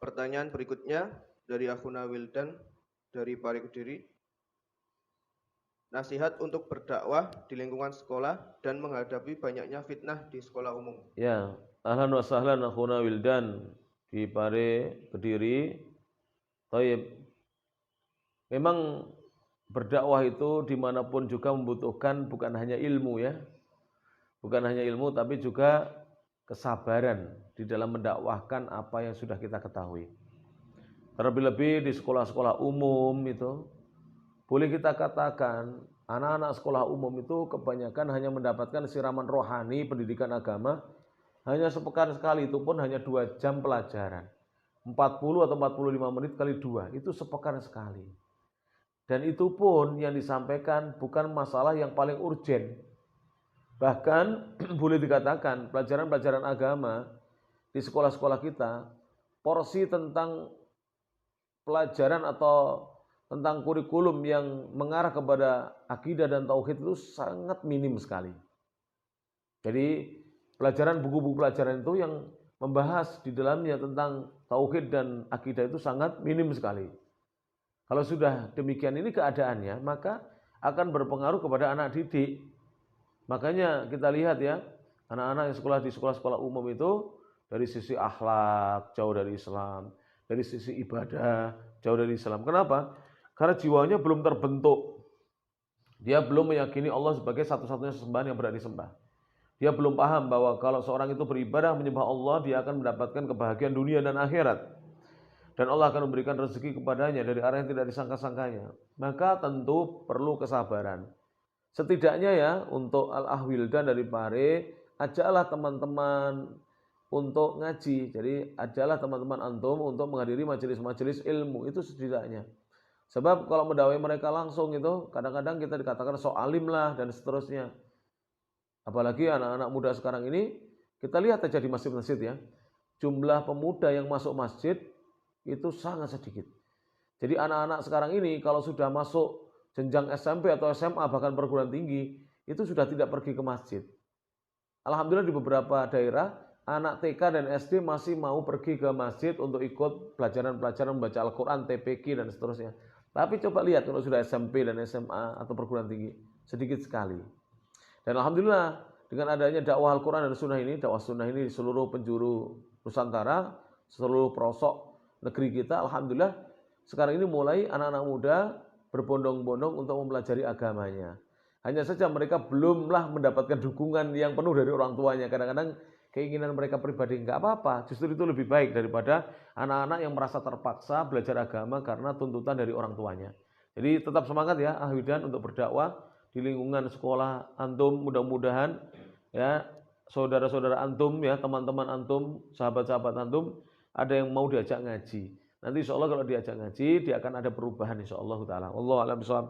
Pertanyaan berikutnya dari Akhuna Wildan dari Pari Kediri. Nasihat untuk berdakwah di lingkungan sekolah dan menghadapi banyaknya fitnah di sekolah umum. Ya, ahlan wa sahlan akhuna Wildan di Pare Kediri. Taib. Memang berdakwah itu dimanapun juga membutuhkan bukan hanya ilmu ya, bukan hanya ilmu tapi juga kesabaran di dalam mendakwahkan apa yang sudah kita ketahui. Terlebih-lebih di sekolah-sekolah umum itu, boleh kita katakan anak-anak sekolah umum itu kebanyakan hanya mendapatkan siraman rohani pendidikan agama hanya sepekan sekali, itu pun hanya 2 jam pelajaran. 40 atau 45 menit kali 2, itu sepekan sekali. Dan itu pun yang disampaikan bukan masalah yang paling urgen. Bahkan boleh dikatakan pelajaran-pelajaran agama di sekolah-sekolah kita, porsi tentang pelajaran atau tentang kurikulum yang mengarah kepada akidah dan tauhid itu sangat minim sekali. Jadi pelajaran buku-buku pelajaran itu yang membahas di dalamnya tentang tauhid dan akidah itu sangat minim sekali. Kalau sudah demikian ini keadaannya, maka akan berpengaruh kepada anak didik. Makanya kita lihat ya, anak-anak yang sekolah di sekolah-sekolah umum itu dari sisi akhlak jauh dari Islam, dari sisi ibadah jauh dari Islam. Kenapa? Karena jiwanya belum terbentuk. Dia belum meyakini Allah sebagai satu-satunya sesembahan yang berhak disembah. Dia belum paham bahwa kalau seorang itu beribadah menyembah Allah, dia akan mendapatkan kebahagiaan dunia dan akhirat. Dan Allah akan memberikan rezeki kepadanya dari arah yang tidak disangka-sangkanya. Maka tentu perlu kesabaran. Setidaknya ya untuk Al-Ahwildan dari Pare, ajaklah teman-teman untuk ngaji. Jadi ajaklah teman-teman antum untuk menghadiri majelis-majelis ilmu, itu setidaknya. Sebab kalau mendakwai mereka langsung itu kadang-kadang kita dikatakan sok alim lah dan seterusnya. Apalagi anak-anak muda sekarang ini, kita lihat aja di masjid-masjid ya. Jumlah pemuda yang masuk masjid itu sangat sedikit. Jadi anak-anak sekarang ini kalau sudah masuk jenjang SMP atau SMA bahkan perguruan tinggi, itu sudah tidak pergi ke masjid. Alhamdulillah di beberapa daerah anak TK dan SD masih mau pergi ke masjid untuk ikut pelajaran-pelajaran membaca Al-Quran, TPQ dan seterusnya. Tapi coba lihat kalau sudah SMP dan SMA atau perguruan tinggi, sedikit sekali. Dan Alhamdulillah dengan adanya dakwah Al-Quran dan Sunnah ini, dakwah Sunnah ini di seluruh penjuru Nusantara, seluruh pelosok negeri kita, Alhamdulillah sekarang ini mulai anak-anak muda berbondong-bondong untuk mempelajari agamanya. Hanya saja mereka belumlah mendapatkan dukungan yang penuh dari orang tuanya. Kadang-kadang keinginan mereka pribadi enggak apa-apa, justru itu lebih baik daripada anak-anak yang merasa terpaksa belajar agama karena tuntutan dari orang tuanya. Jadi tetap semangat ya Ahwidan untuk berdakwah di lingkungan sekolah antum, mudah-mudahan ya saudara-saudara antum ya, teman-teman antum, sahabat-sahabat antum ada yang mau diajak ngaji. Nanti insya Allah kalau diajak ngaji dia akan ada perubahan insya Allah taala. Wallahu a'lam bishawab.